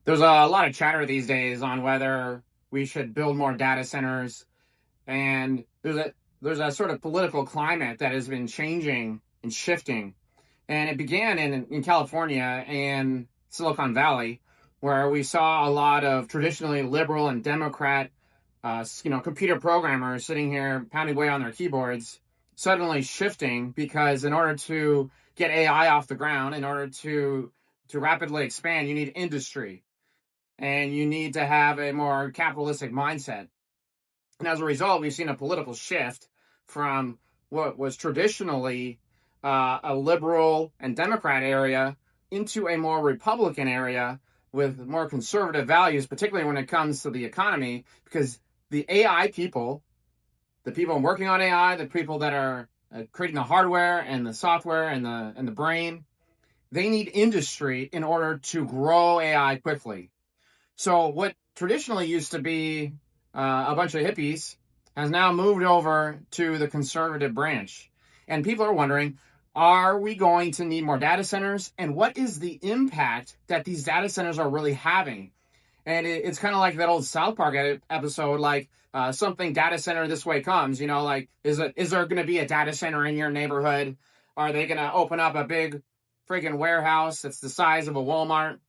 There's a lot of chatter these days on whether we should build more data centers, and there's a sort of political climate that has been changing and shifting. And it began in California and Silicon Valley, where we saw a lot of traditionally liberal and Democrat, computer programmers sitting here pounding away on their keyboards, suddenly shifting because in order to get AI off the ground, in order to rapidly expand, you need industry and you need to have a more capitalistic mindset. And as a result, we've seen a political shift from what was traditionally a liberal and Democrat area into a more Republican area with more conservative values, particularly when it comes to the economy, because the AI people, the people working on AI, the people that are creating the hardware and the software and the brain, they need industry in order to grow AI quickly. So what traditionally used to be a bunch of hippies has now moved over to the conservative branch. And people are wondering, are we going to need more data centers? And what is the impact that these data centers are really having? And it's kind of like that old South Park episode, like something data center this way comes, like, is there going to be a data center in your neighborhood? Are they going to open up a big freaking warehouse that's the size of a Walmart?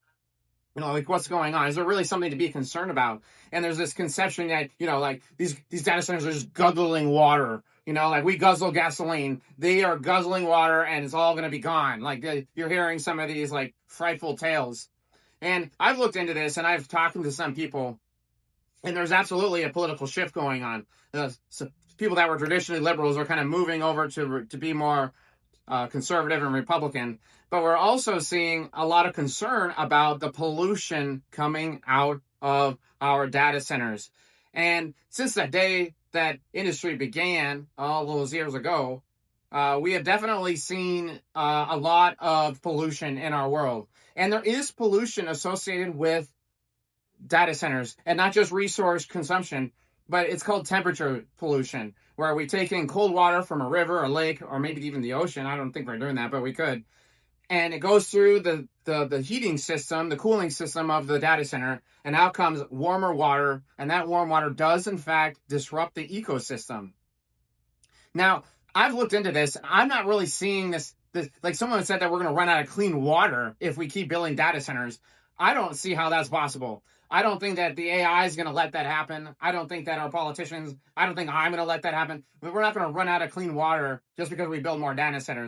Like, what's going on? Is there really something to be concerned about? And there's this conception that, like these data centers are just guzzling water. Like we guzzle gasoline. They are guzzling water and it's all going to be gone. Like you're hearing some of these like frightful tales. And I've looked into this and I've talked to some people, and there's absolutely a political shift going on. So people that were traditionally liberals are kind of moving over to be more conservative and Republican, but we're also seeing a lot of concern about the pollution coming out of our data centers. And since that day that industry began all those years ago, we have definitely seen a lot of pollution in our world. And there is pollution associated with data centers, and not just resource consumption, but it's called temperature pollution, where we take in cold water from a river, a lake, or maybe even the ocean. I don't think we're doing that, but we could. And it goes through the heating system, the cooling system of the data center, and out comes warmer water, and that warm water does, in fact, disrupt the ecosystem. Now, I've looked into this, and I'm not really seeing this like someone said that we're going to run out of clean water if we keep building data centers. I don't see how that's possible. I don't think that the AI is going to let that happen. I don't think that our politicians, I don't think I'm going to let that happen. But we're not going to run out of clean water just because we build more data centers.